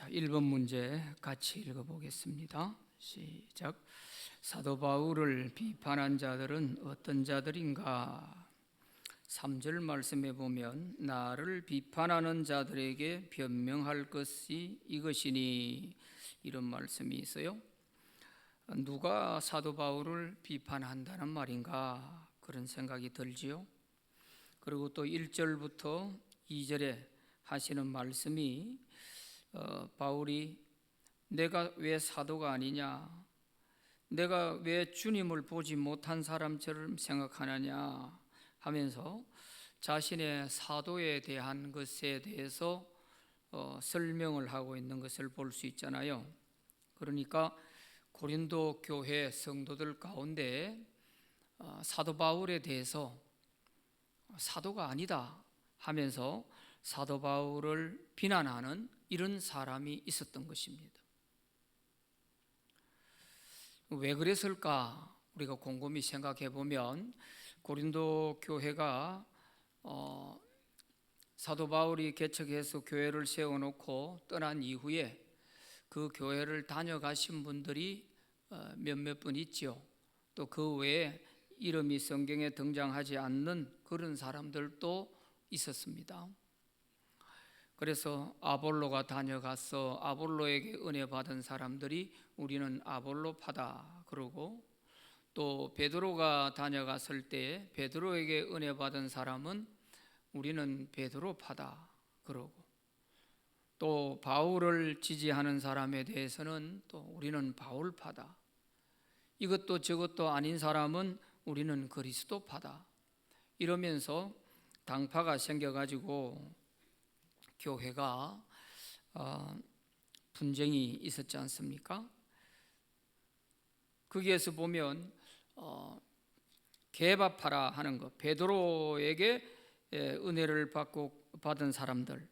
1번 문제 같이 읽어보겠습니다. 시작. 사도 바울을 비판한 자들은 어떤 자들인가? 3절 말씀에 보면 나를 비판하는 자들에게 변명할 것이 이것이니, 이런 말씀이 있어요. 누가 사도 바울을 비판한다는 말인가? 그런 생각이 들지요. 그리고 또 1절부터 2절에 하시는 말씀이 바울이 내가 왜 사도가 아니냐, 내가 왜 주님을 보지 못한 사람처럼 생각하느냐 하면서 자신의 사도에 대한 것에 대해서 설명을 하고 있는 것을 볼 수 있잖아요. 그러니까 고린도 교회 성도들 가운데 사도 바울에 대해서 사도가 아니다 하면서 사도 바울을 비난하는 이런 사람이 있었던 것입니다. 왜 그랬을까? 우리가 곰곰이 생각해 보면 고린도 교회가 사도 바울이 개척해서 교회를 세워놓고 떠난 이후에 그 교회를 다녀가신 분들이 몇몇 분 있죠. 또 그 외에 이름이 성경에 등장하지 않는 그런 사람들도 있었습니다. 그래서 아볼로가 다녀가서 아볼로에게 은혜 받은 사람들이 우리는 아볼로파다 그러고, 또 베드로가 다녀갔을 때 베드로에게 은혜 받은 사람은 우리는 베드로파다 그러고, 또 바울을 지지하는 사람에 대해서는 또 우리는 바울파다, 이것도 저것도 아닌 사람은 우리는 그리스도파다, 이러면서 당파가 생겨가지고 교회가 분쟁이 있었지 않습니까? 거기에서 보면 게바파라 하는 것, 베드로에게 은혜를 받은 사람들,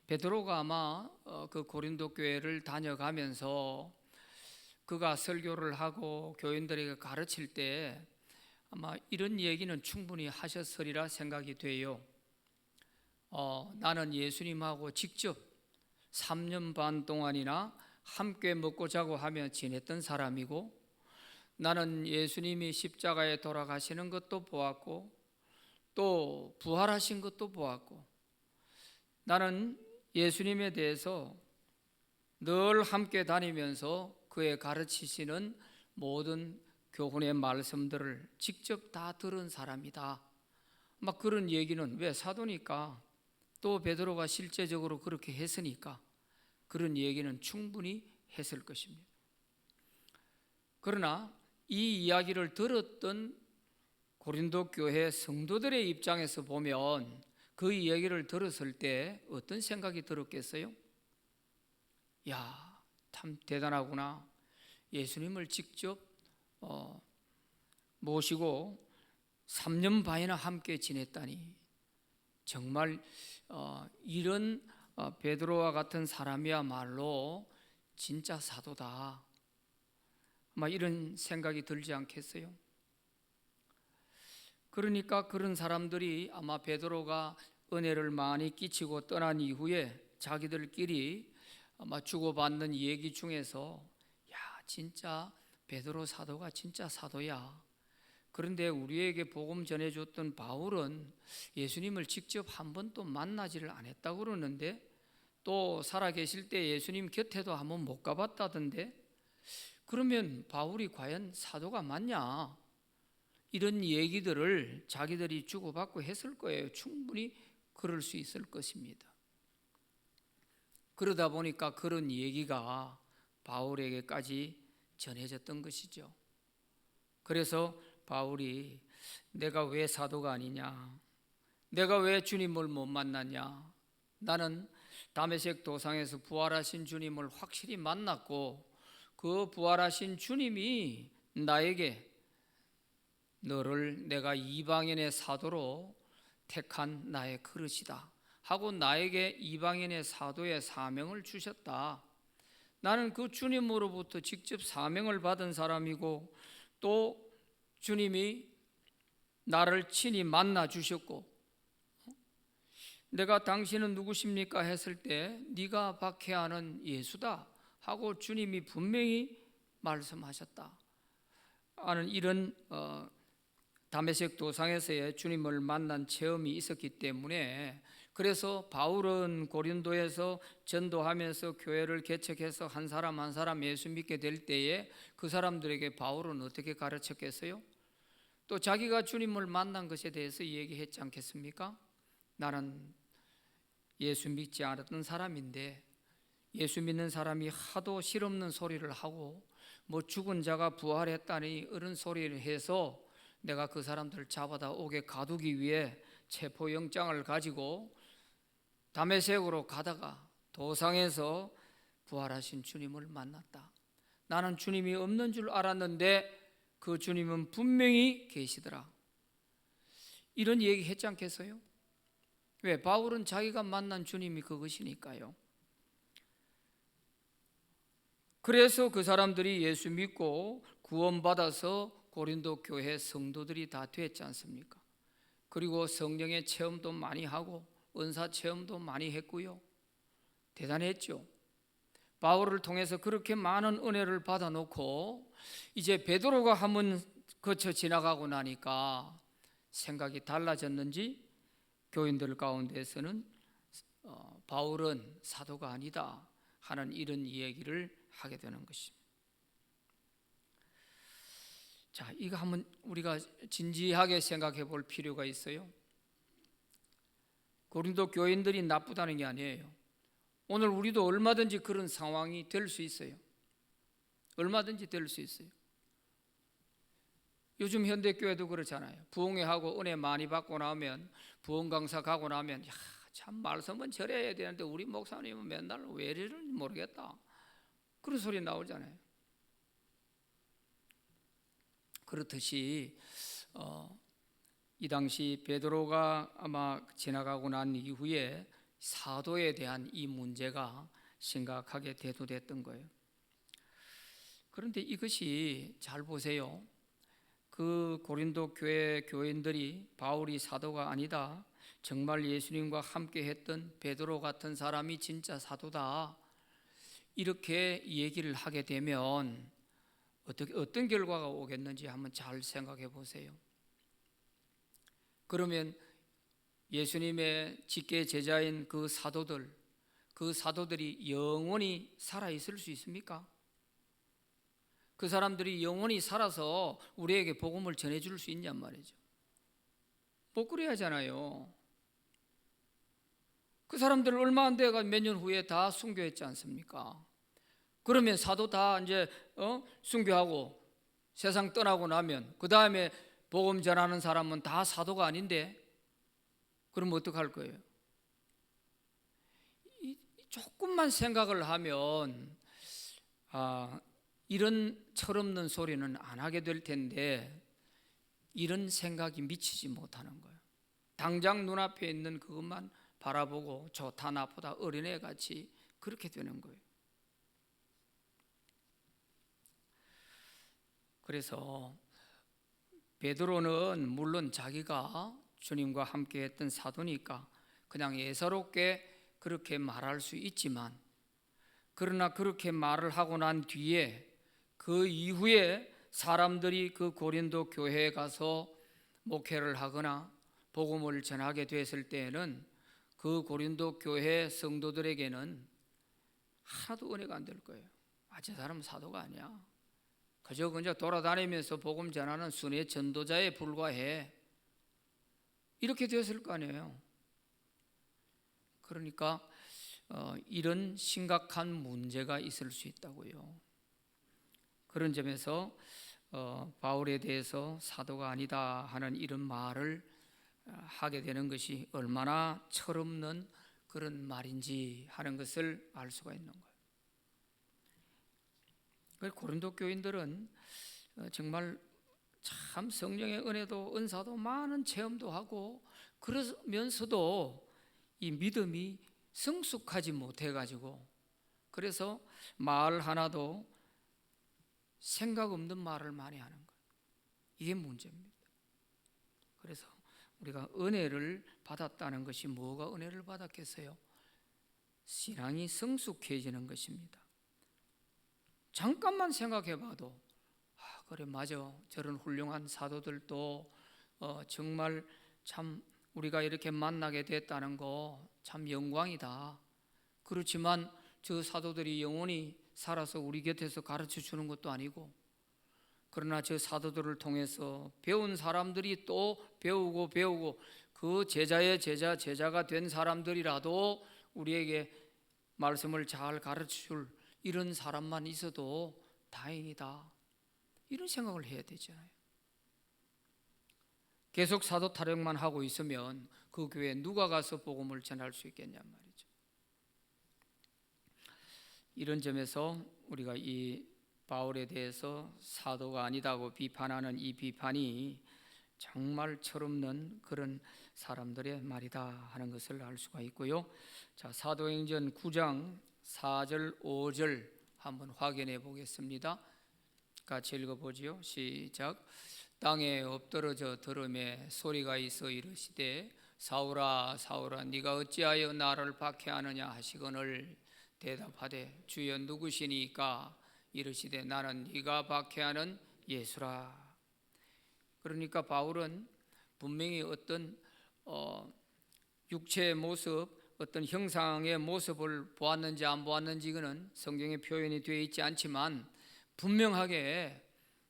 베드로가 아마 그 고린도 교회를 다녀가면서 그가 설교를 하고 교인들에게 가르칠 때 아마 이런 얘기는 충분히 하셨으리라 생각이 돼요. 나는 예수님하고 직접 3년 반 동안이나 함께 먹고 자고 하며 지냈던 사람이고, 나는 예수님이 십자가에 돌아가시는 것도 보았고 또 부활하신 것도 보았고, 나는 예수님에 대해서 늘 함께 다니면서 그의 가르치시는 모든 교훈의 말씀들을 직접 다 들은 사람이다. 막 그런 얘기는, 왜? 사도니까, 또 베드로가 실제적으로 그렇게 했으니까 그런 얘기는 충분히 했을 것입니다. 그러나 이 이야기를 들었던 고린도 교회 성도들의 입장에서 보면 그 이야기를 들었을 때 어떤 생각이 들었겠어요? 야, 참 대단하구나. 예수님을 직접 모시고 3년 반이나 함께 지냈다니, 정말 이런 베드로와 같은 사람이야말로 진짜 사도다, 막 이런 생각이 들지 않겠어요? 그러니까 그런 사람들이 아마 베드로가 은혜를 많이 끼치고 떠난 이후에 자기들끼리 아마 주고받는 얘기 중에서, 야, 진짜 베드로 사도가 진짜 사도야. 그런데 우리에게 복음 전해줬던 바울은 예수님을 직접 한 번도 만나지를 않았다고 그러는데, 또 살아계실 때 예수님 곁에도 한번 못 가봤다던데, 그러면 바울이 과연 사도가 맞냐? 이런 얘기들을 자기들이 주고받고 했을 거예요. 충분히 그럴 수 있을 것입니다. 그러다 보니까 그런 얘기가 바울에게까지 전해졌던 것이죠. 그래서 바울이 내가 왜 사도가 아니냐, 내가 왜 주님을 못 만났냐, 나는 다메섹 도상에서 부활하신 주님을 확실히 만났고 그 부활하신 주님이 나에게 너를 내가 이방인의 사도로 택한 나의 그릇이다 하고 나에게 이방인의 사도의 사명을 주셨다. 나는 그 주님으로부터 직접 사명을 받은 사람이고, 또 주님이 나를 친히 만나 주셨고, 내가 당신은 누구십니까 했을 때 네가 박해하는 예수다 하고 주님이 분명히 말씀하셨다 하는 이런 다메섹 도상에서의 주님을 만난 체험이 있었기 때문에, 그래서 바울은 고린도에서 전도하면서 교회를 개척해서 한 사람 한 사람 예수 믿게 될 때에 그 사람들에게 바울은 어떻게 가르쳤겠어요? 또 자기가 주님을 만난 것에 대해서 얘기했지 않겠습니까? 나는 예수 믿지 않았던 사람인데 예수 믿는 사람이 하도 실없는 소리를 하고 뭐 죽은 자가 부활했다니 이런 소리를 해서 내가 그 사람들을 잡아다 옥에 가두기 위해 체포영장을 가지고 다메섹으로 가다가 도상에서 부활하신 주님을 만났다. 나는 주님이 없는 줄 알았는데 그 주님은 분명히 계시더라. 이런 얘기 했지 않겠어요? 왜? 바울은 자기가 만난 주님이 그것이니까요. 그래서 그 사람들이 예수 믿고 구원받아서 고린도 교회 성도들이 다 됐지 않습니까? 그리고 성령의 체험도 많이 하고 은사 체험도 많이 했고요. 대단했죠. 바울을 통해서 그렇게 많은 은혜를 받아놓고 이제 베드로가 한번 거쳐 지나가고 나니까 생각이 달라졌는지 교인들 가운데서는 바울은 사도가 아니다 하는 이런 얘기를 하게 되는 것입니다. 자, 이거 한번 우리가 진지하게 생각해 볼 필요가 있어요. 고린도 교인들이 나쁘다는 게 아니에요. 오늘 우리도 얼마든지 그런 상황이 될 수 있어요. 얼마든지 될 수 있어요. 요즘 현대교회도 그렇잖아요. 부흥회하고 은혜 많이 받고 나면, 부흥 강사 가고 나면, 참 말씀은 절해야 되는데 우리 목사님은 맨날 왜 이러는지 모르겠다, 그런 소리 나오잖아요. 그렇듯이 이 당시 베드로가 아마 지나가고 난 이후에 사도에 대한 이 문제가 심각하게 대두됐던 거예요. 그런데 이것이 잘 보세요. 그 고린도 교회 교인들이 바울이 사도가 아니다, 정말 예수님과 함께 했던 베드로 같은 사람이 진짜 사도다, 이렇게 얘기를 하게 되면 어떤 결과가 오겠는지 한번 잘 생각해 보세요. 그러면 예수님의 직계 제자인 그 사도들이 영원히 살아있을 수 있습니까? 그 사람들이 영원히 살아서 우리에게 복음을 전해줄 수 있냔 말이죠. 못 그래야 하잖아요. 그 사람들 얼마 안 돼가 몇 년 후에 다 순교했지 않습니까? 그러면 사도 다 이제 순교하고 세상 떠나고 나면 그 다음에 복음 전하는 사람은 다 사도가 아닌데, 그럼 어떡할 거예요? 조금만 생각을 하면 이런 철없는 소리는 안 하게 될 텐데, 이런 생각이 미치지 못하는 거예요. 당장 눈앞에 있는 그것만 바라보고 좋다 나쁘다 어린애같이 그렇게 되는 거예요. 그래서 베드로는 물론 자기가 주님과 함께 했던 사도니까 그냥 예사롭게 그렇게 말할 수 있지만, 그러나 그렇게 말을 하고 난 뒤에 그 이후에 사람들이 그 고린도 교회에 가서 목회를 하거나 복음을 전하게 됐을 때에는 그 고린도 교회 성도들에게는 하나도 은혜가 안 될 거예요. 저 사람은 사도가 아니야, 그저 돌아다니면서 복음 전하는 순회 전도자에 불과해, 이렇게 되었을 거 아니에요. 그러니까 이런 심각한 문제가 있을 수 있다고요. 그런 점에서 바울에 대해서 사도가 아니다 하는 이런 말을 하게 되는 것이 얼마나 철없는 그런 말인지 하는 것을 알 수가 있는 거예요. 고린도 교인들은 정말 참 성령의 은혜도 은사도 많은 체험도 하고, 그러면서도 이 믿음이 성숙하지 못해가지고, 그래서 말 하나도 생각 없는 말을 많이 하는 거예요. 이게 문제입니다. 그래서 우리가 은혜를 받았다는 것이 뭐가 은혜를 받았겠어요? 신앙이 성숙해지는 것입니다. 잠깐만 생각해 봐도 그래 맞아, 저런 훌륭한 사도들도 정말 참 우리가 이렇게 만나게 됐다는 거 참 영광이다. 그렇지만 저 사도들이 영원히 살아서 우리 곁에서 가르쳐 주는 것도 아니고, 그러나 저 사도들을 통해서 배운 사람들이 또 배우고 그 제자의 제자가 된 사람들이라도 우리에게 말씀을 잘 가르쳐 줄 이런 사람만 있어도 다행이다, 이런 생각을 해야 되잖아요. 계속 사도 타령만 하고 있으면 그 교회에 누가 가서 복음을 전할 수 있겠냔 말이죠. 이런 점에서 우리가 이 바울에 대해서 사도가 아니다고 비판하는 이 비판이 정말 철없는 그런 사람들의 말이다 하는 것을 알 수가 있고요. 자, 사도행전 9장 4절 5절 한번 확인해 보겠습니다. 같이 읽어보지요. 시작. 땅에 엎드러져 들음에 소리가 있어 이르시되 사울아 사울아 네가 어찌하여 나를 박해하느냐 하시거늘 대답하되 주여 누구시니까 이르시되 나는 네가 박해하는 예수라. 그러니까 바울은 분명히 어떤 육체의 모습, 어떤 형상의 모습을 보았는지 안 보았는지 그는 성경에 표현이 되어 있지 않지만 분명하게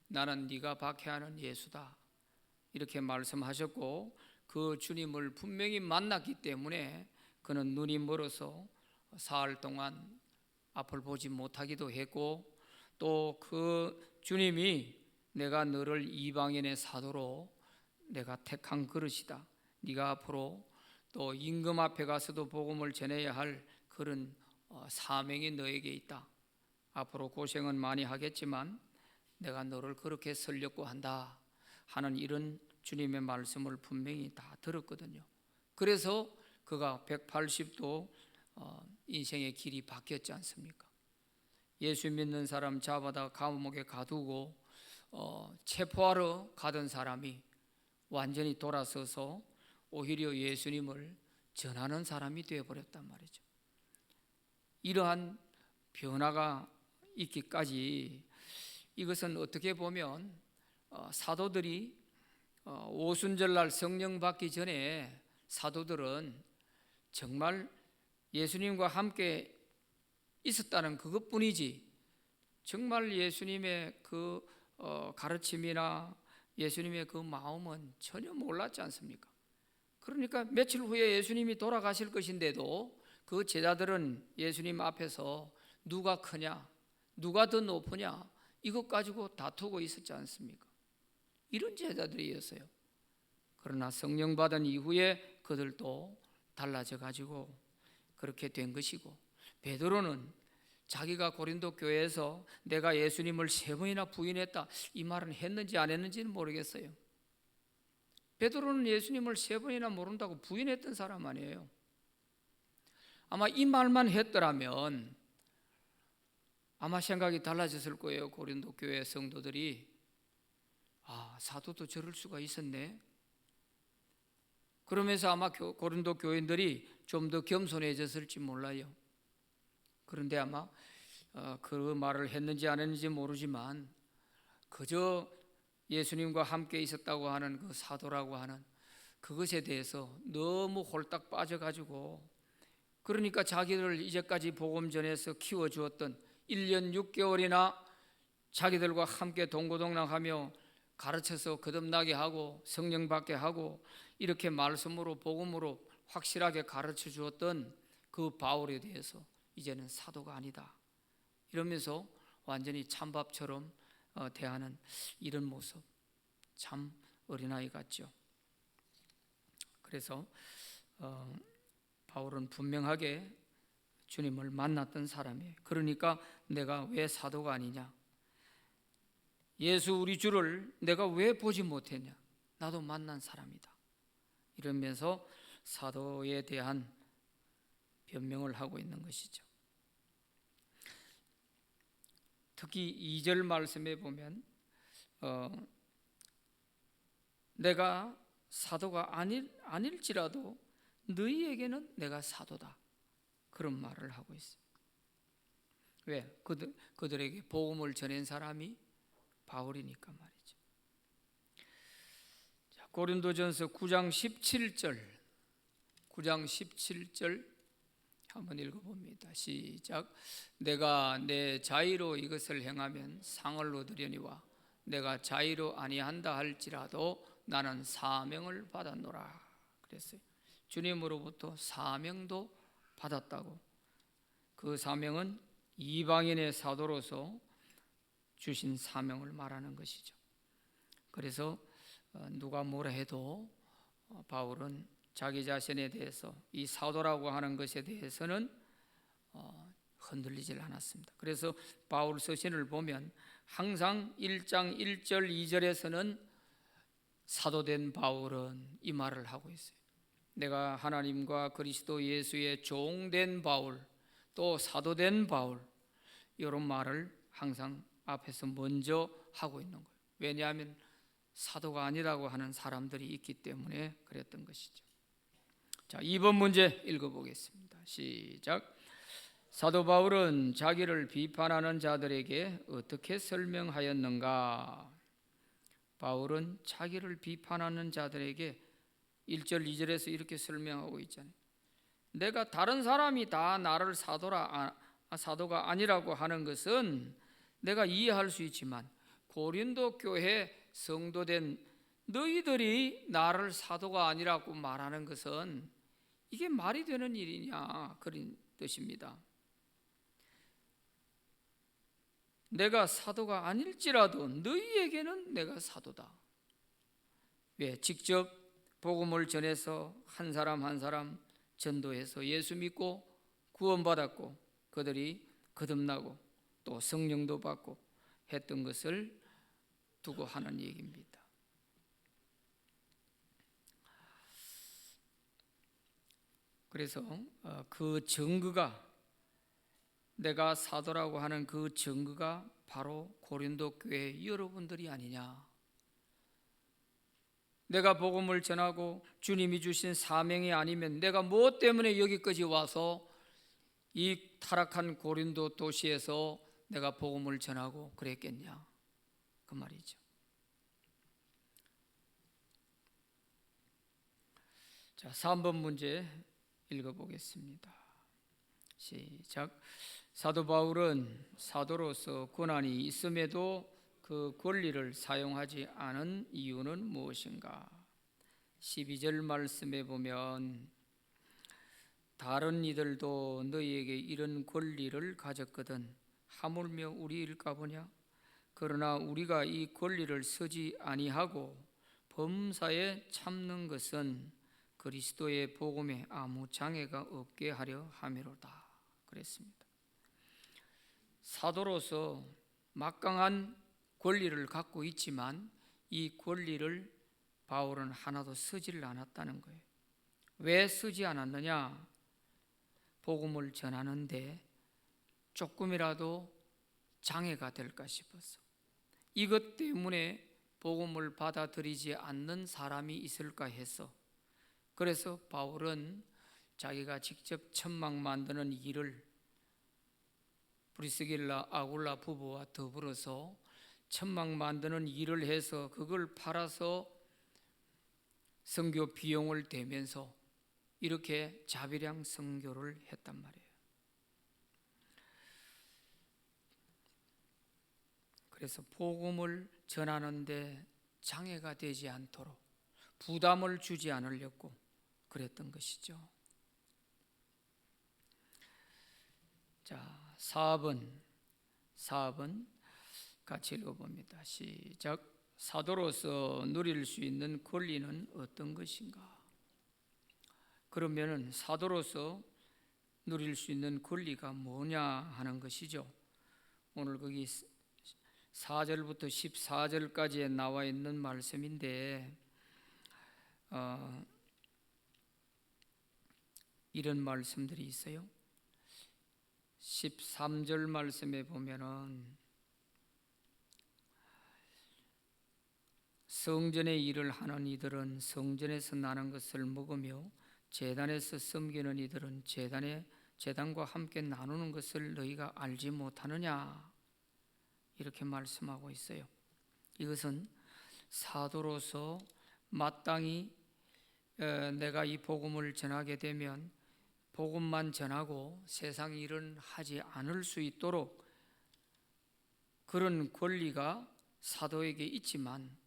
나는 네가 박해하는 예수다 이렇게 말씀하셨고, 그 주님을 분명히 만났기 때문에 그는 눈이 멀어서 사흘 동안 앞을 보지 못하기도 했고, 또 그 주님이 내가 너를 이방인의 사도로 내가 택한 그릇이다, 네가 앞으로 또 임금 앞에 가서도 복음을 전해야 할 그런 사명이 너에게 있다, 앞으로 고생은 많이 하겠지만 내가 너를 그렇게 살려고 한다 하는 이런 주님의 말씀을 분명히 다 들었거든요. 그래서 그가 180도 인생의 길이 바뀌었지 않습니까? 예수 믿는 사람 잡아다 감옥에 가두고 체포하러 가던 사람이 완전히 돌아서서 오히려 예수님을 전하는 사람이 되어버렸단 말이죠. 이러한 변화가 있기까지 이것은 어떻게 보면 사도들이 오순절날 성령 받기 전에 사도들은 정말 예수님과 함께 있었다는 그것뿐이지 정말 예수님의 그 가르침이나 예수님의 그 마음은 전혀 몰랐지 않습니까? 그러니까 며칠 후에 예수님이 돌아가실 것인데도 그 제자들은 예수님 앞에서 누가 크냐, 누가 더 높으냐 이것 가지고 다투고 있었지 않습니까? 이런 제자들이었어요. 그러나 성령 받은 이후에 그들도 달라져 가지고 그렇게 된 것이고, 베드로는 자기가 고린도 교회에서 내가 예수님을 3번이나 부인했다 이 말은 했는지 안 했는지는 모르겠어요. 베드로는 예수님을 3번이나 모른다고 부인했던 사람 아니에요. 아마 이 말만 했더라면 아마 생각이 달라졌을 거예요. 고린도 교회 성도들이 사도도 저럴 수가 있었네. 그러면서 아마 고린도 교인들이 좀 더 겸손해졌을지 몰라요. 그런데 아마 그 말을 했는지 안 했는지 모르지만 그저 예수님과 함께 있었다고 하는 그 사도라고 하는 그것에 대해서 너무 홀딱 빠져가지고, 그러니까 자기를 이제까지 복음 전해서 키워주었던 1년 6개월이나 자기들과 함께 동고동락하며 가르쳐서 거듭나게 하고 성령 받게 하고 이렇게 말씀으로 복음으로 확실하게 가르쳐 주었던 그 바울에 대해서 이제는 사도가 아니다 이러면서 완전히 찬밥처럼 대하는 이런 모습, 참 어린아이 같죠. 그래서 바울은 분명하게 주님을 만났던 사람이에요. 그러니까 내가 왜 사도가 아니냐, 예수 우리 주를 내가 왜 보지 못했냐, 나도 만난 사람이다 이러면서 사도에 대한 변명을 하고 있는 것이죠. 특히 2절 말씀에 보면 내가 사도가 아닐지라도 너희에게는 내가 사도다. 그런 말을 하고 있어요. 왜? 그들에게 복음을 전한 사람이 바울이니까 말이죠. 자, 고린도전서 9장 17절 한번 읽어봅니다. 시작. 내가 내 자의로 이것을 행하면 상을 얻으려니와 내가 자의로 아니한다 할지라도 나는 사명을 받았노라 그랬어요. 주님으로부터 사명도 받았다고. 그 사명은 이방인의 사도로서 주신 사명을 말하는 것이죠. 그래서 누가 뭐라 해도 바울은 자기 자신에 대해서 이 사도라고 하는 것에 대해서는 흔들리질 않았습니다. 그래서 바울 서신을 보면 항상 1장 1절 2절에서는 사도된 바울은 이 말을 하고 있어요. 내가 하나님과 그리스도 예수의 종된 바울, 또 사도된 바울, 이런 말을 항상 앞에서 먼저 하고 있는 거예요. 왜냐하면 사도가 아니라고 하는 사람들이 있기 때문에 그랬던 것이죠. 자, 2번 문제 읽어보겠습니다. 시작. 사도 바울은 자기를 비판하는 자들에게 어떻게 설명하였는가? 바울은 자기를 비판하는 자들에게 1절 2절에서 이렇게 설명하고 있잖아요. 내가 다른 사람이 다 나를 사도가 아니라고 하는 것은 내가 이해할 수 있지만 고린도 교회 성도된 너희들이 나를 사도가 아니라고 말하는 것은 이게 말이 되는 일이냐 그런 뜻입니다. 내가 사도가 아닐지라도 너희에게는 내가 사도다. 왜? 직접 복음을 전해서 한 사람 한 사람 전도해서 예수 믿고 구원받았고 그들이 거듭나고 또 성령도 받고 했던 것을 두고 하는 얘기입니다. 그래서 그 증거가, 내가 사도라고 하는 그 증거가 바로 고린도 교회 여러분들이 아니냐. 내가 복음을 전하고 주님이 주신 사명이 아니면 내가 무엇 때문에 여기까지 와서 이 타락한 고린도 도시에서 내가 복음을 전하고 그랬겠냐, 그 말이죠. 자, 3번 문제 읽어보겠습니다. 시작. 사도 바울은 사도로서 권한이 있음에도 그 권리를 사용하지 않은 이유는 무엇인가? 12절 말씀에 보면 다른 이들도 너희에게 이런 권리를 가졌거든 하물며 우리일까 보냐? 그러나 우리가 이 권리를 쓰지 아니하고 범사에 참는 것은 그리스도의 복음에 아무 장애가 없게 하려 함이로다 그랬습니다. 사도로서 막강한 권리를 갖고 있지만 이 권리를 바울은 하나도 쓰지를 않았다는 거예요. 왜 쓰지 않았느냐? 복음을 전하는데 조금이라도 장애가 될까 싶어서. 이것 때문에 복음을 받아들이지 않는 사람이 있을까 해서. 그래서 바울은 자기가 직접 천막 만드는 일을 브리스길라 아굴라 부부와 더불어서 천막 만드는 일을 해서 그걸 팔아서 선교 비용을 대면서 이렇게 자비량 선교를 했단 말이에요. 그래서 복음을 전하는데 장애가 되지 않도록 부담을 주지 않으려고 그랬던 것이죠. 자, 4번 같이 읽어봅니다. 시작. 사도로서 누릴 수 있는 권리는 어떤 것인가? 그러면은 사도로서 누릴 수 있는 권리가 뭐냐 하는 것이죠. 오늘 거기 4절부터 14절까지에 나와 있는 말씀인데 이런 말씀들이 있어요. 13절 말씀에 보면은 성전의 일을 하는 이들은 성전에서 나는 것을 먹으며 제단에서 섬기는 이들은 제단과 함께 나누는 것을 너희가 알지 못하느냐, 이렇게 말씀하고 있어요. 이것은 사도로서 마땅히 내가 이 복음을 전하게 되면 복음만 전하고 세상 일은 하지 않을 수 있도록 그런 권리가 사도에게 있지만,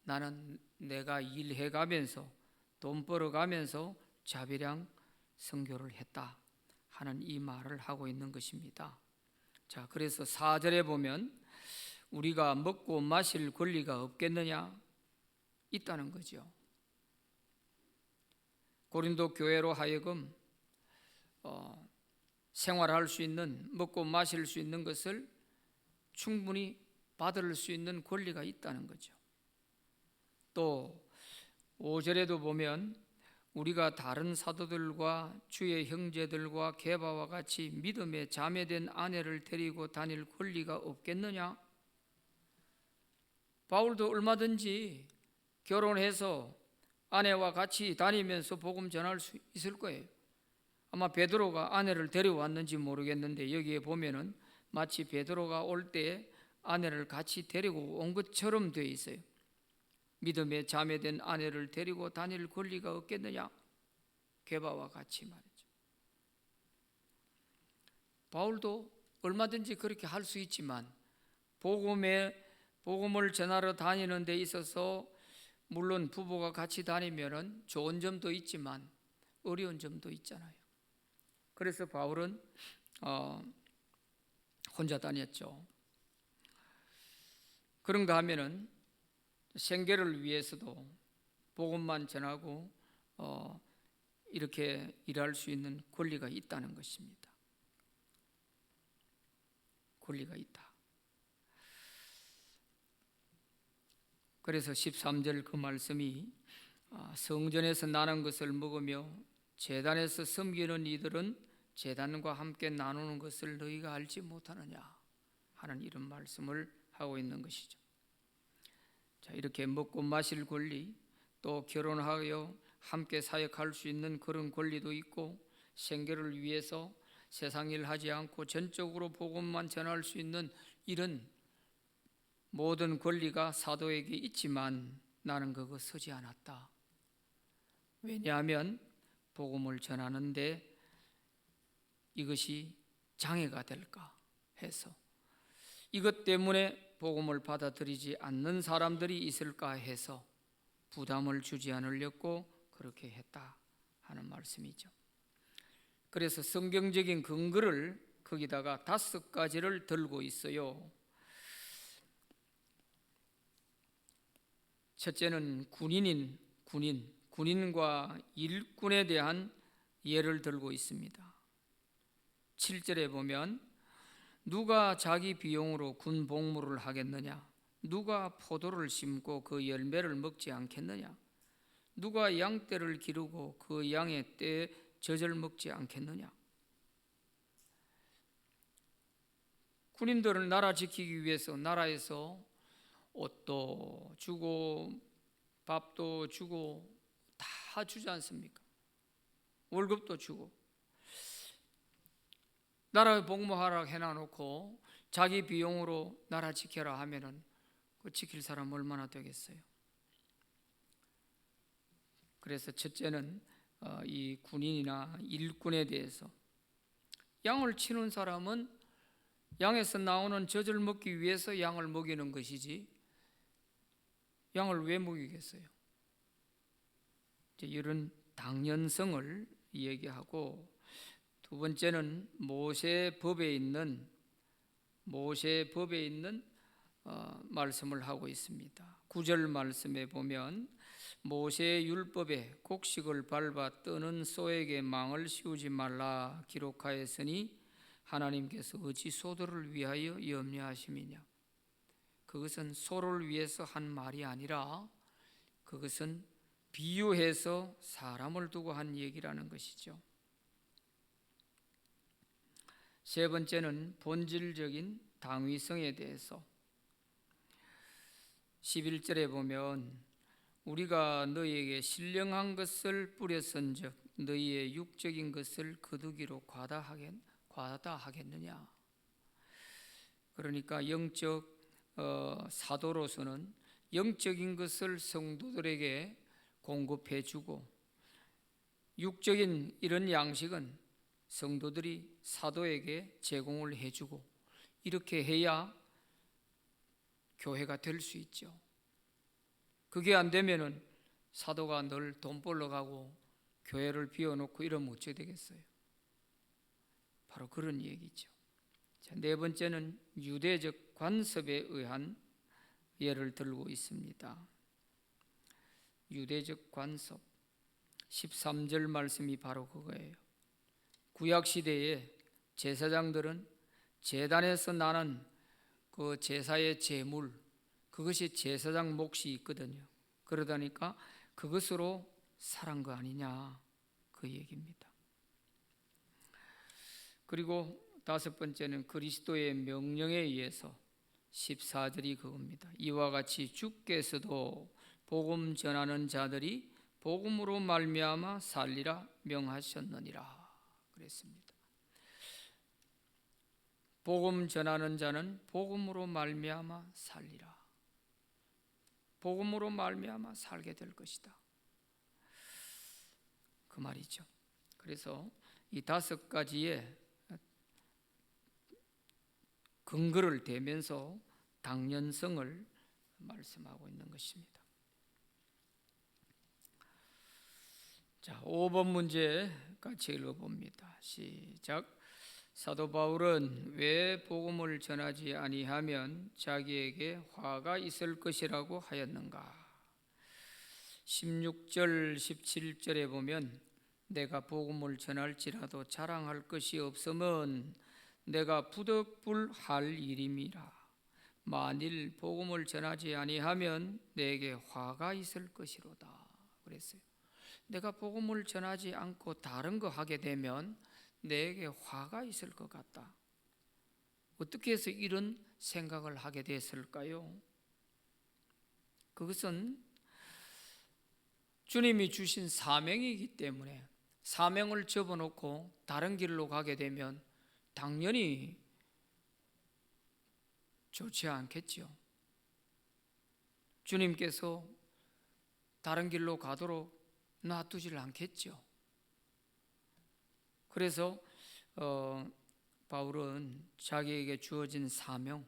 나는 내가 일해가면서 돈 벌어가면서 자비량 선교를 했다 하는 이 말을 하고 있는 것입니다. 자, 그래서 4절에 보면 우리가 먹고 마실 권리가 없겠느냐? 있다는 거죠. 고린도 교회로 하여금 생활할 수 있는, 먹고 마실 수 있는 것을 충분히 받을 수 있는 권리가 있다는 거죠. 또 5절에도 보면 우리가 다른 사도들과 주의 형제들과 게바와 같이 믿음에 자매된 아내를 데리고 다닐 권리가 없겠느냐? 바울도 얼마든지 결혼해서 아내와 같이 다니면서 복음 전할 수 있을 거예요. 아마 베드로가 아내를 데려왔는지 모르겠는데 여기에 보면은 마치 베드로가 올 때 아내를 같이 데리고 온 것처럼 되어 있어요. 믿음에 자매된 아내를 데리고 다닐 권리가 없겠느냐? 게바와 같이 말이죠. 바울도 얼마든지 그렇게 할 수 있지만 복음을 전하러 다니는 데 있어서 물론 부부가 같이 다니면은 좋은 점도 있지만 어려운 점도 있잖아요. 그래서 바울은 혼자 다녔죠. 그런가 하면은 생계를 위해서도 복음만 전하고 이렇게 일할 수 있는 권리가 있다는 것입니다. 권리가 있다. 그래서 13절 그 말씀이 성전에서 나는 것을 먹으며 제단에서 섬기는 이들은 제단과 함께 나누는 것을 너희가 알지 못하느냐 하는 이런 말씀을 하고 있는 것이죠. 자, 이렇게 먹고 마실 권리, 또 결혼하여 함께 사역할 수 있는 그런 권리도 있고, 생계를 위해서 세상 일 하지 않고 전적으로 복음만 전할 수 있는 이런 모든 권리가 사도에게 있지만 나는 그거 쓰지 않았다. 왜냐하면 복음을 전하는데 이것이 장애가 될까 해서, 이것 때문에 복음을 받아들이지 않는 사람들이 있을까 해서 부담을 주지 않으려고 그렇게 했다 하는 말씀이죠. 그래서 성경적인 근거를 거기다가 5가지를 들고 있어요. 첫째는 군인과 일꾼에 대한 예를 들고 있습니다. 7절에 보면 누가 자기 비용으로 군 복무를 하겠느냐? 누가 포도를 심고 그 열매를 먹지 않겠느냐? 누가 양떼를 기르고 그 양의 때에 젖을 먹지 않겠느냐? 군인들은 나라 지키기 위해서 나라에서 옷도 주고 밥도 주고 다 주지 않습니까? 월급도 주고. 나라에 복무하라 해놔놓고 자기 비용으로 나라 지켜라 하면은 그 지킬 사람 얼마나 되겠어요? 그래서 첫째는 이 군인이나 일꾼에 대해서, 양을 치는 사람은 양에서 나오는 젖을 먹기 위해서 양을 먹이는 것이지 양을 왜 먹이겠어요? 이런 당연성을 얘기하고, 두 번째는 모세법에 있는 말씀을 하고 있습니다. 9절 말씀에 보면 모세의 율법에 곡식을 밟아 뜨는 소에게 망을 씌우지 말라 기록하였으니 하나님께서 어찌 소들을 위하여 염려하심이냐. 그것은 소를 위해서 한 말이 아니라 그것은 비유해서 사람을 두고 한 얘기라는 것이죠. 세 번째는 본질적인 당위성에 대해서, 11절에 보면 우리가 너희에게 신령한 것을 뿌렸은즉 너희의 육적인 것을 거두기로 과다하겠느냐. 그러니까 영적 사도로서는 영적인 것을 성도들에게 공급해주고 육적인 이런 양식은 성도들이 사도에게 제공을 해주고 이렇게 해야 교회가 될 수 있죠. 그게 안 되면은 사도가 늘 돈 벌러 가고 교회를 비워놓고 이러면 어찌 되겠어요? 바로 그런 얘기죠. 자, 네 번째는 유대적 관습에 의한 예를 들고 있습니다. 유대적 관습 13절 말씀이 바로 그거예요. 구약시대에 제사장들은 제단에서 나는 그 제사의 제물, 그것이 제사장 몫이 있거든요. 그러다니까 그것으로 살한 거 아니냐, 그 얘기입니다. 그리고 다섯 번째는 그리스도의 명령에 의해서 14절이 그겁니다. 이와 같이 주께서도 복음 전하는 자들이 복음으로 말미암아 살리라 명하셨느니라 그랬습니다. 복음 전하는 자는 복음으로 말미암아 살리라. 복음으로 말미암아 살게 될 것이다. 그 말이죠. 그래서 이 다섯 가지의 근거를 대면서 당연성을 말씀하고 있는 것입니다. 자, 5번 문제 같이 읽어봅니다. 시작. 사도 바울은 왜 복음을 전하지 아니하면 자기에게 화가 있을 것이라고 하였는가? 16절 17절에 보면 내가 복음을 전할지라도 자랑할 것이 없으면 내가 부득불할 일임이라. 만일 복음을 전하지 아니하면 내게 화가 있을 것이로다 그랬어요. 내가 복음을 전하지 않고 다른 거 하게 되면 내게 화가 있을 것 같다. 어떻게 해서 이런 생각을 하게 됐을까요? 그것은 주님이 주신 사명이기 때문에 사명을 접어놓고 다른 길로 가게 되면 당연히 좋지 않겠죠. 주님께서 다른 길로 가도록 놔두질 않겠죠. 그래서 바울은 자기에게 주어진 사명,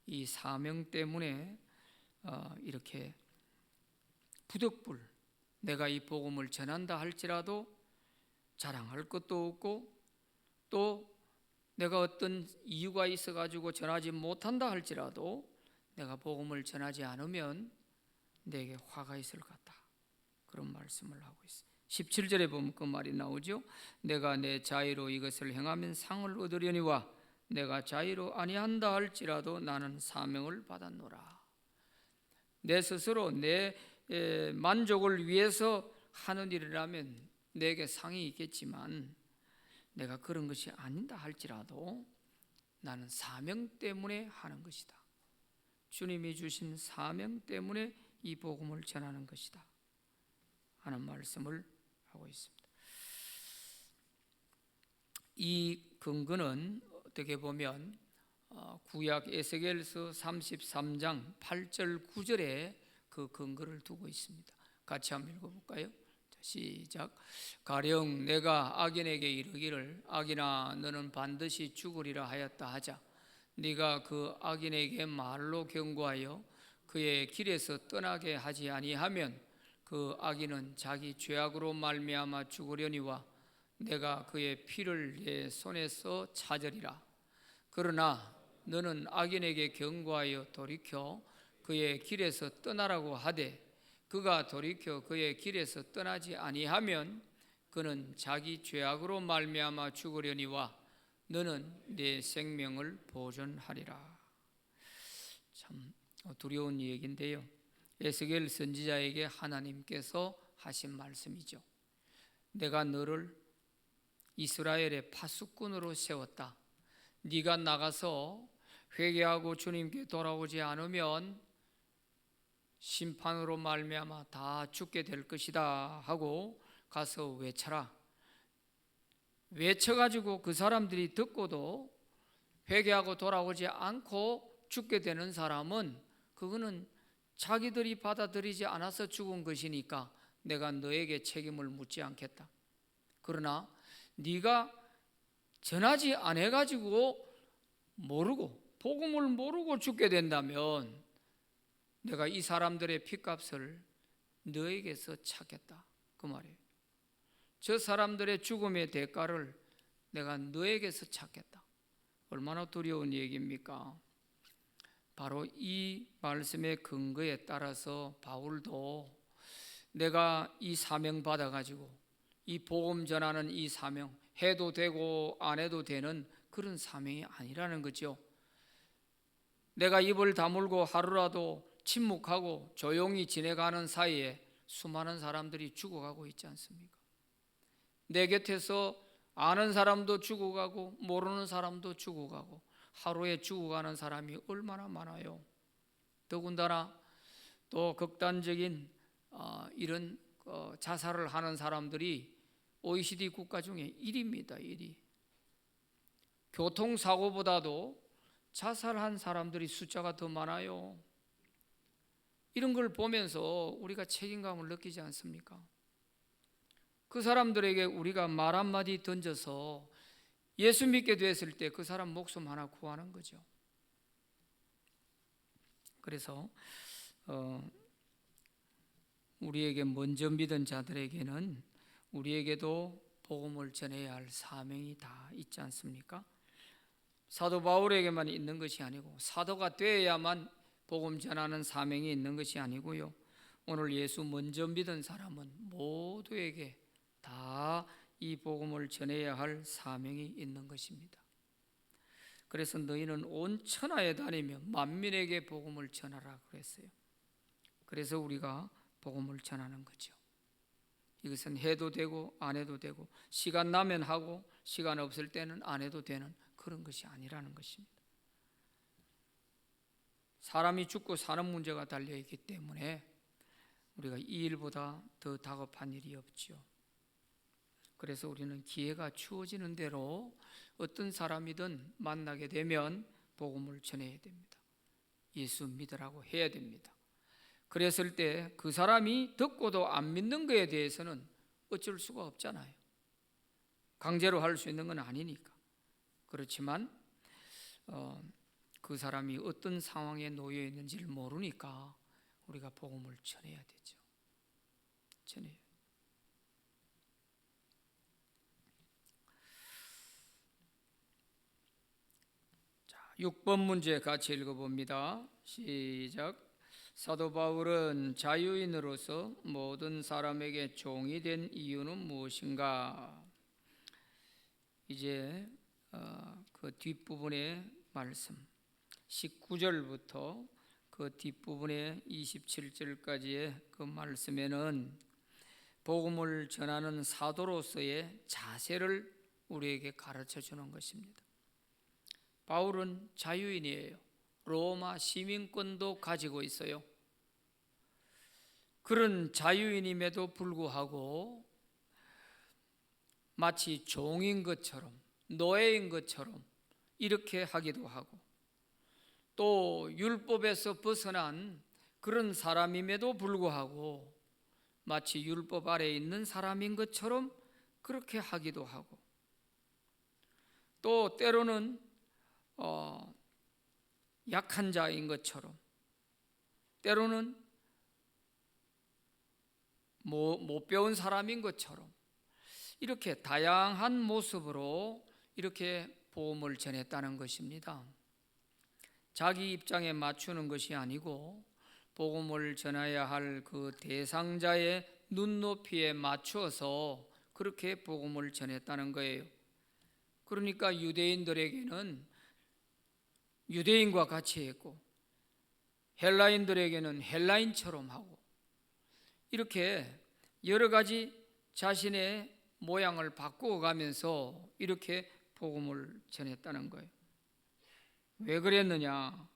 이 사명 때문에 이렇게 부득불 내가 이 복음을 전한다 할지라도 자랑할 것도 없고 또 내가 어떤 이유가 있어가지고 전하지 못한다 할지라도 내가 복음을 전하지 않으면 내게 화가 있을 것 같다. 그런 말씀을 하고 있어요. 17절에 보면 그 말이 나오죠. 내가 내 자의로 이것을 행하면 상을 얻으려니와 내가 자의로 아니한다 할지라도 나는 사명을 받았노라. 내 스스로 내 만족을 위해서 하는 일이라면 내게 상이 있겠지만 내가 그런 것이 아니다 할지라도 나는 사명 때문에 하는 것이다. 주님이 주신 사명 때문에 이 복음을 전하는 것이다 하는 말씀을 하고 있습니다. 이 근거는 어떻게 보면 구약 에스겔서 33장 8절 9절에 그 근거를 두고 있습니다. 같이 한번 읽어볼까요? 시작. 가령 내가 악인에게 이르기를 악인아 너는 반드시 죽으리라 하였다 하자. 네가 그 악인에게 말로 경고하여 그의 길에서 떠나게 하지 아니하면 그 악인은 자기 죄악으로 말미암아 죽으려니와 내가 그의 피를 내 손에서 찾으리라. 그러나 너는 악인에게 경고하여 돌이켜 그의 길에서 떠나라고 하되 그가 돌이켜 그의 길에서 떠나지 아니하면 그는 자기 죄악으로 말미암아 죽으려니와 너는 내 생명을 보존하리라. 참 두려운 얘기인데요. 에스겔 선지자에게 하나님께서 하신 말씀이죠. 내가 너를 이스라엘의 파수꾼으로 세웠다. 네가 나가서 회개하고 주님께 돌아오지 않으면 심판으로 말미암아 다 죽게 될 것이다 하고 가서 외쳐라. 외쳐가지고 그 사람들이 듣고도 회개하고 돌아오지 않고 죽게 되는 사람은 그거는 자기들이 받아들이지 않아서 죽은 것이니까 내가 너에게 책임을 묻지 않겠다. 그러나 네가 전하지 않아가지고 모르고 복음을 모르고 죽게 된다면 내가 이 사람들의 핏값을 너에게서 찾겠다 그 말이에요. 저 사람들의 죽음의 대가를 내가 너에게서 찾겠다. 얼마나 두려운 얘기입니까? 바로 이 말씀의 근거에 따라서 바울도 내가 이 사명 받아가지고 이 복음 전하는 이 사명 해도 되고 안 해도 되는 그런 사명이 아니라는 거죠. 내가 입을 다물고 하루라도 침묵하고 조용히 지내가는 사이에 수많은 사람들이 죽어가고 있지 않습니까? 내 곁에서 아는 사람도 죽어가고 모르는 사람도 죽어가고 하루에 죽어가는 사람이 얼마나 많아요. 더군다나 또 극단적인 이런 자살을 하는 사람들이 OECD 국가 중에 1위입니다. 1위. 교통사고보다도 자살한 사람들이 숫자가 더 많아요. 이런 걸 보면서 우리가 책임감을 느끼지 않습니까? 그 사람들에게 우리가 말 한마디 던져서 예수 믿게 됐을 때 그 사람 목숨 하나 구하는 거죠. 그래서 우리에게 먼저 믿은 자들에게는 우리에게도 복음을 전해야 할 사명이 다 있지 않습니까? 사도 바울에게만 있는 것이 아니고 사도가 되어야만 복음 전하는 사명이 있는 것이 아니고요. 오늘 예수 먼저 믿은 사람은 모두에게 다 이 복음을 전해야 할 사명이 있는 것입니다. 그래서 너희는 온 천하에 다니며 만민에게 복음을 전하라 그랬어요. 그래서 우리가 복음을 전하는 거죠. 이것은 해도 되고 안 해도 되고 시간 나면 하고 시간 없을 때는 안 해도 되는 그런 것이 아니라는 것입니다. 사람이 죽고 사는 문제가 달려있기 때문에 우리가 이 일보다 더 다급한 일이 없죠. 그래서 우리는 기회가 주어지는 대로 어떤 사람이든 만나게 되면 복음을 전해야 됩니다. 예수 믿으라고 해야 됩니다. 그랬을 때 그 사람이 듣고도 안 믿는 것에 대해서는 어쩔 수가 없잖아요. 강제로 할 수 있는 건 아니니까. 그렇지만 그 사람이 어떤 상황에 놓여 있는지를 모르니까 우리가 복음을 전해야 되죠. 전해요. 6번 문제 같이 읽어봅니다. 시작. 사도 바울은 자유인으로서 모든 사람에게 종이 된 이유는 무엇인가? 이제 그 뒷부분의 말씀 19절부터 그 뒷부분의 27절까지의 그 말씀에는 복음을 전하는 사도로서의 자세를 우리에게 가르쳐 주는 것입니다. 바울은 자유인이에요. 로마 시민권도 가지고 있어요. 그런 자유인임에도 불구하고 마치 종인 것처럼 노예인 것처럼 이렇게 하기도 하고 또 율법에서 벗어난 그런 사람임에도 불구하고 마치 율법 아래에 있는 사람인 것처럼 그렇게 하기도 하고 또 때로는 약한 자인 것처럼 때로는 못 배운 사람인 것처럼 이렇게 다양한 모습으로 이렇게 복음을 전했다는 것입니다. 자기 입장에 맞추는 것이 아니고 복음을 전해야 할 그 대상자의 눈높이에 맞추어서 그렇게 복음을 전했다는 거예요. 그러니까 유대인들에게는 유대인과 같이 했고 헬라인들에게는 헬라인처럼 하고 이렇게 여러 가지 자신의 모양을 바꾸어 가면서 이렇게 복음을 전했다는 거예요. 왜 그랬느냐?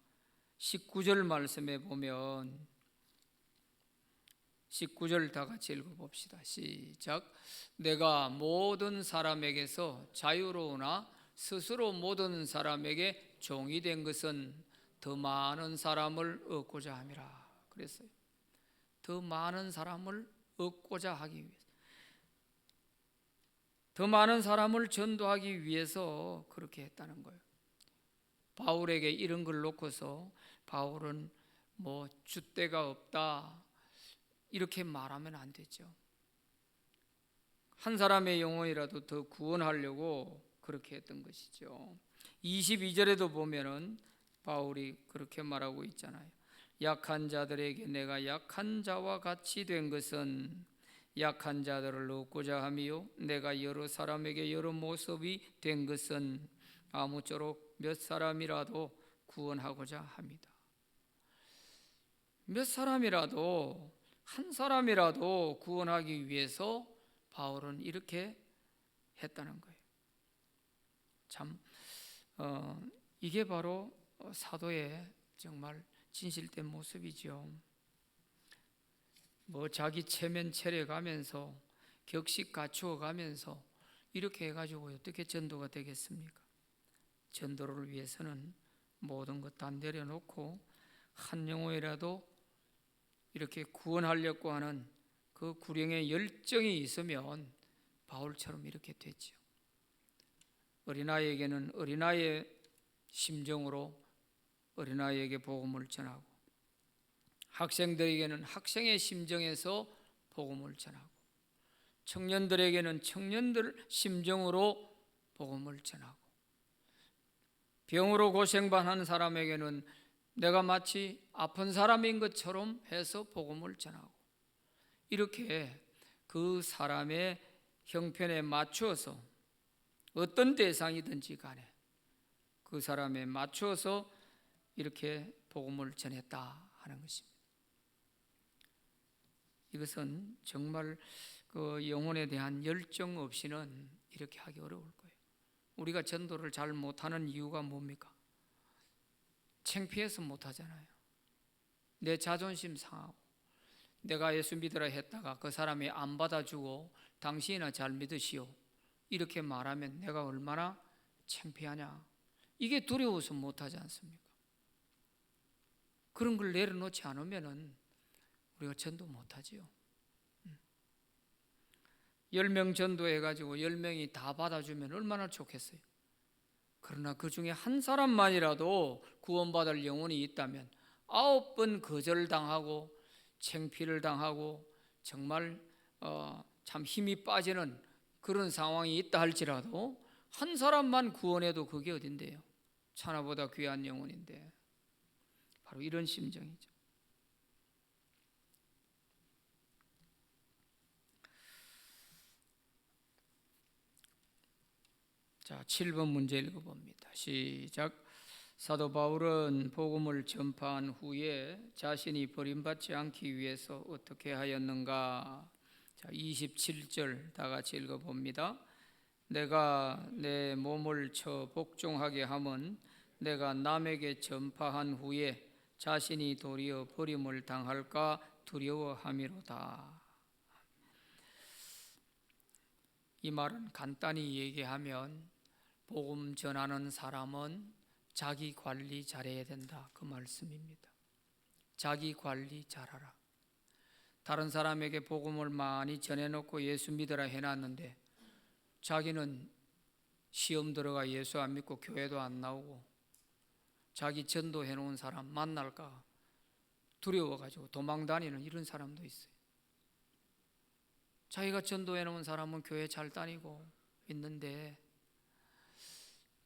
19절 말씀에 보면 19절 다 같이 읽어봅시다. 시작. 내가 모든 사람에게서 자유로우나 스스로 모든 사람에게 종이 된 것은 더 많은 사람을 얻고자 함이라. 그랬어요. 더 많은 사람을 얻고자 하기 위해서, 더 많은 사람을 전도하기 위해서 그렇게 했다는 거예요. 바울에게 이런 걸 놓고서 바울은 뭐 줏대가 없다 이렇게 말하면 안 되죠. 한 사람의 영혼이라도 더 구원하려고 그렇게 했던 것이죠. 22절에도 보면은 바울이 그렇게 말하고 있잖아요. 약한 자들에게 내가 약한 자와 같이 된 것은 약한 자들을 얻고자 함이요 내가 여러 사람에게 여러 모습이 된 것은 아무쪼록 몇 사람이라도 구원하고자 합니다. 몇 사람이라도, 한 사람이라도 구원하기 위해서 바울은 이렇게 했다는 거예요. 참 이게 바로 사도의 정말 진실된 모습이죠. 뭐 자기 체면 차려가면서 격식 갖추어 가면서 이렇게 해가지고 어떻게 전도가 되겠습니까? 전도를 위해서는 모든 것 다 내려놓고 한 영혼이라도 이렇게 구원하려고 하는 그 구령의 열정이 있으면 바울처럼 이렇게 됐죠. 어린아이에게는 어린아이의 심정으로 어린아이에게 복음을 전하고, 학생들에게는 학생의 심정에서 복음을 전하고, 청년들에게는 청년들 심정으로 복음을 전하고, 병으로 고생받는 사람에게는 내가 마치 아픈 사람인 것처럼 해서 복음을 전하고, 이렇게 그 사람의 형편에 맞추어서 어떤 대상이든지 간에 그 사람에 맞추어서 이렇게 복음을 전했다 하는 것입니다. 이것은 정말 그 영혼에 대한 열정 없이는 이렇게 하기 어려울 거예요. 우리가 전도를 잘 못하는 이유가 뭡니까? 창피해서 못하잖아요. 내 자존심 상하고, 내가 예수 믿으라 했다가 그 사람이 안 받아주고 당신이나 잘 믿으시오 이렇게 말하면 내가 얼마나 창피하냐. 이게 두려워서 못하지 않습니까? 그런 걸 내려놓지 않으면 우리가 전도 못하지요. 10명 전도해가지고 10명이 다 받아주면 얼마나 좋겠어요. 그러나 그 중에 한 사람만이라도 구원받을 영혼이 있다면 9번 거절당하고 창피를 당하고 정말 참 힘이 빠지는 그런 상황이 있다 할지라도 한 사람만 구원해도 그게 어딘데요? 천하보다 귀한 영혼인데. 바로 이런 심정이죠. 자, 7번 문제 읽어봅니다. 시작. 사도 바울은 복음을 전파한 후에 자신이 버림받지 않기 위해서 어떻게 하였는가? 자, 27절 다 같이 읽어봅니다. 내가 내 몸을 쳐 복종하게 함은 내가 남에게 전파한 후에 자신이 도리어 버림을 당할까 두려워함이로다. 이 말은 간단히 얘기하면 복음 전하는 사람은 자기 관리 잘해야 된다, 그 말씀입니다. 자기 관리 잘하라. 다른 사람에게 복음을 많이 전해놓고 예수 믿으라 해놨는데 자기는 시험 들어가 예수 안 믿고 교회도 안 나오고 자기 전도해놓은 사람 만날까 두려워가지고 도망다니는 이런 사람도 있어요. 자기가 전도해놓은 사람은 교회 잘 다니고 있는데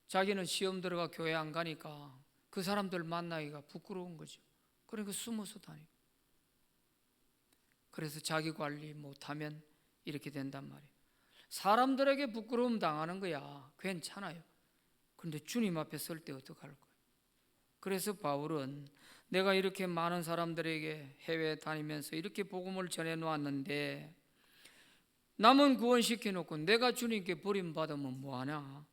자기는 시험 들어가 교회 안 가니까 그 사람들 만나기가 부끄러운 거죠. 그러니까 숨어서 다니고, 그래서 자기 관리 못하면 이렇게 된단 말이에요. 사람들에게 부끄러움 당하는 거야 괜찮아요. 그런데 주님 앞에 설 때 어떡할 거예요? 그래서 바울은 내가 이렇게 많은 사람들에게 해외 다니면서 이렇게 복음을 전해 놓았는데 남은 구원시켜놓고 내가 주님께 버림받으면 뭐하냐.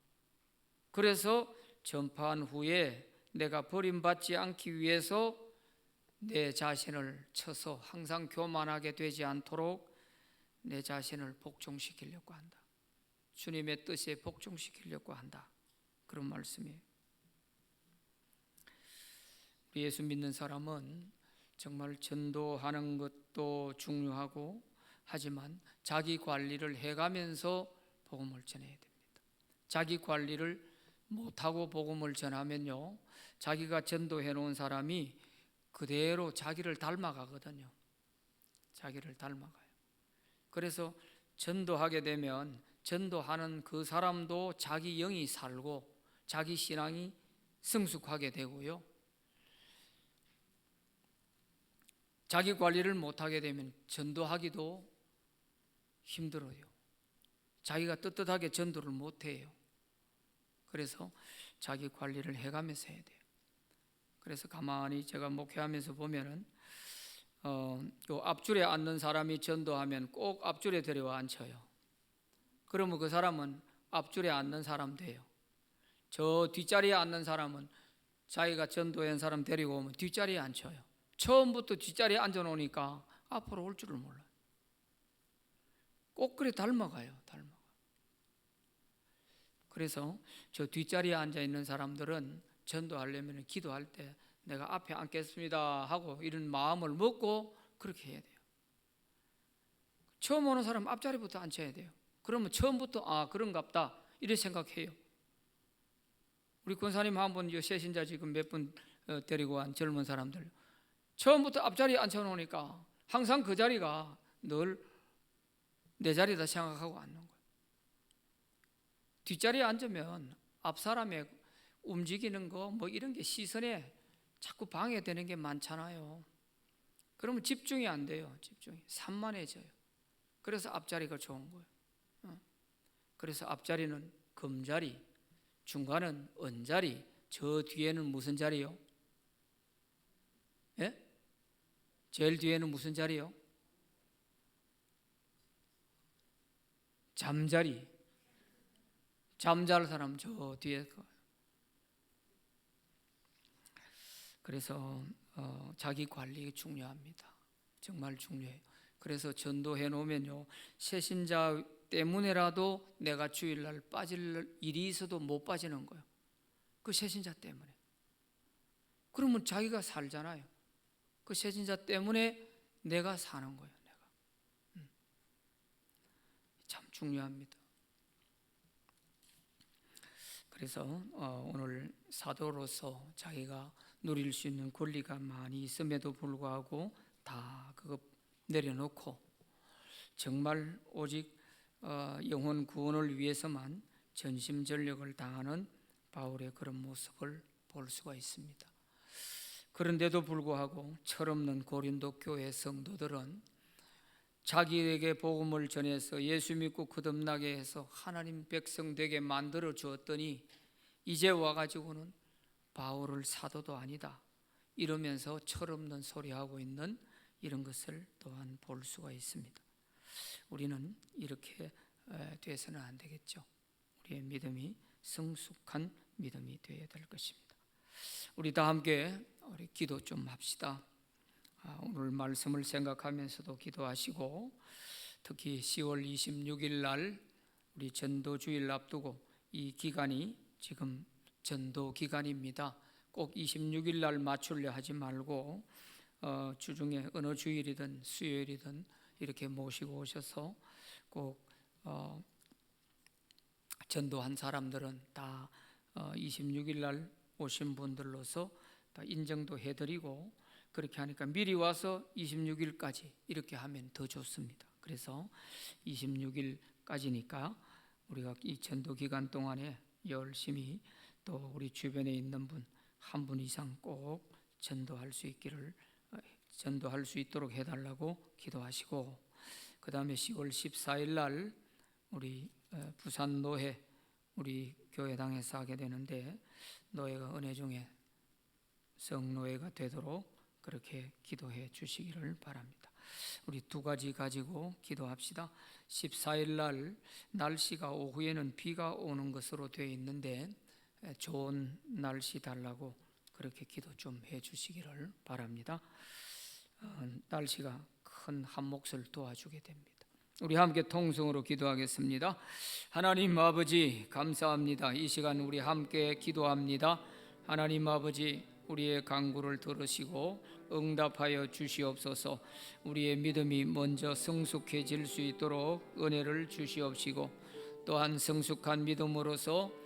그래서 전파한 후에 내가 버림받지 않기 위해서 내 자신을 쳐서 항상 교만하게 되지 않도록 내 자신을 복종시키려고 한다. 주님의 뜻에 복종시키려고 한다. 그런 말씀이에요. 예수 믿는 사람은 정말 전도하는 것도 중요하고 하지만 자기 관리를 해가면서 복음을 전해야 됩니다. 자기 관리를 못하고 복음을 전하면요, 자기가 전도해 놓은 사람이 그대로 자기를 닮아가거든요. 자기를 닮아가요. 그래서 전도하게 되면 전도하는 그 사람도 자기 영이 살고 자기 신앙이 성숙하게 되고요, 자기 관리를 못하게 되면 전도하기도 힘들어요. 자기가 떳떳하게 전도를 못해요. 그래서 자기 관리를 해가면서 해야 돼요. 그래서 가만히 제가 목회하면서 보면은 요 앞줄에 앉는 사람이 전도하면 꼭 앞줄에 데려와 앉혀요. 그러면 그 사람은 앞줄에 앉는 사람 돼요. 저 뒷자리에 앉는 사람은 자기가 전도한 사람 데리고 오면 뒷자리에 앉혀요. 처음부터 뒷자리에 앉아놓으니까 앞으로 올 줄을 몰라요. 꼭 그래 닮아가요. 그래서 저 뒷자리에 앉아있는 사람들은 전도하려면 기도할 때 내가 앞에 앉겠습니다 하고 이런 마음을 먹고 그렇게 해야 돼요. 처음 오는 사람 앞자리부터 앉혀야 돼요. 그러면 처음부터 그런갑다 이렇게 생각해요. 우리 권사님 한 분 새신자 지금 몇 분 데리고 온 젊은 사람들 처음부터 앞자리에 앉혀놓으니까 항상 그 자리가 늘 내 자리다 생각하고 앉는 거예요. 뒷자리에 앉으면 앞 사람의 움직이는 거 이런 게 시선에 자꾸 방해되는 게 많잖아요. 그러면 집중이 안 돼요. 집중이 산만해져요. 그래서 앞자리가 좋은 거예요. 그래서 앞자리는 금자리, 중간은 은자리, 저 뒤에는 무슨 자리요? 예? 제일 뒤에는 무슨 자리요? 잠자리. 잠잘 사람 저 뒤에. 그래서 자기 관리 중요합니다. 정말 중요해요. 그래서 전도해 놓으면요, 새신자 때문에라도 내가 주일날 빠질 일이 있어도 못 빠지는 거예요. 그 새신자 때문에. 그러면 자기가 살잖아요. 그 새신자 때문에 내가 사는 거예요. 참 중요합니다. 그래서 오늘 사도로서 자기가 누릴 수 있는 권리가 많이 있음에도 불구하고 다 그거 내려놓고 정말 오직 영혼 구원을 위해서만 전심전력을 다하는 바울의 그런 모습을 볼 수가 있습니다. 그런데도 불구하고 철없는 고린도 교회 성도들은 자기에게 복음을 전해서 예수 믿고 거듭나게 해서 하나님 백성 되게 만들어 주었더니 이제 와가지고는 바울을 사도도 아니다 이러면서 철없는 소리하고 있는 이런 것을 또한 볼 수가 있습니다. 우리는 이렇게 돼서는 안 되겠죠. 우리의 믿음이 성숙한 믿음이 되어야 될 것입니다. 우리 다 함께 우리 기도 좀 합시다. 오늘 말씀을 생각하면서도 기도하시고 특히 10월 26일 날 우리 전도주일 앞두고 이 기간이 지금 전도 기간입니다. 꼭 26일 날 맞추려 하지 말고 주중에 어느 주일이든 수요일이든 이렇게 모시고 오셔서 꼭 전도한 사람들은 다 26일 날 오신 분들로서 다 인정도 해드리고 그렇게 하니까 미리 와서 26일까지 이렇게 하면 더 좋습니다. 그래서 26일까지니까 우리가 이 전도 기간 동안에 열심히 또 우리 주변에 있는 분 한 분 이상 꼭 전도할 수 있도록 해달라고 기도하시고, 그 다음에 10월 14일 날 우리 부산 노회 우리 교회당에서 하게 되는데 노회가 은혜 중에 성노회가 되도록 그렇게 기도해 주시기를 바랍니다. 우리 두 가지 가지고 기도합시다. 14일 날 날씨가 오후에는 비가 오는 것으로 되어 있는데 좋은 날씨 달라고 그렇게 기도 좀 해주시기를 바랍니다. 날씨가 큰 한몫을 도와주게 됩니다. 우리 함께 통성으로 기도하겠습니다. 하나님 아버지 감사합니다. 이 시간 우리 함께 기도합니다. 하나님 아버지 우리의 간구를 들으시고 응답하여 주시옵소서. 우리의 믿음이 먼저 성숙해질 수 있도록 은혜를 주시옵시고 또한 성숙한 믿음으로서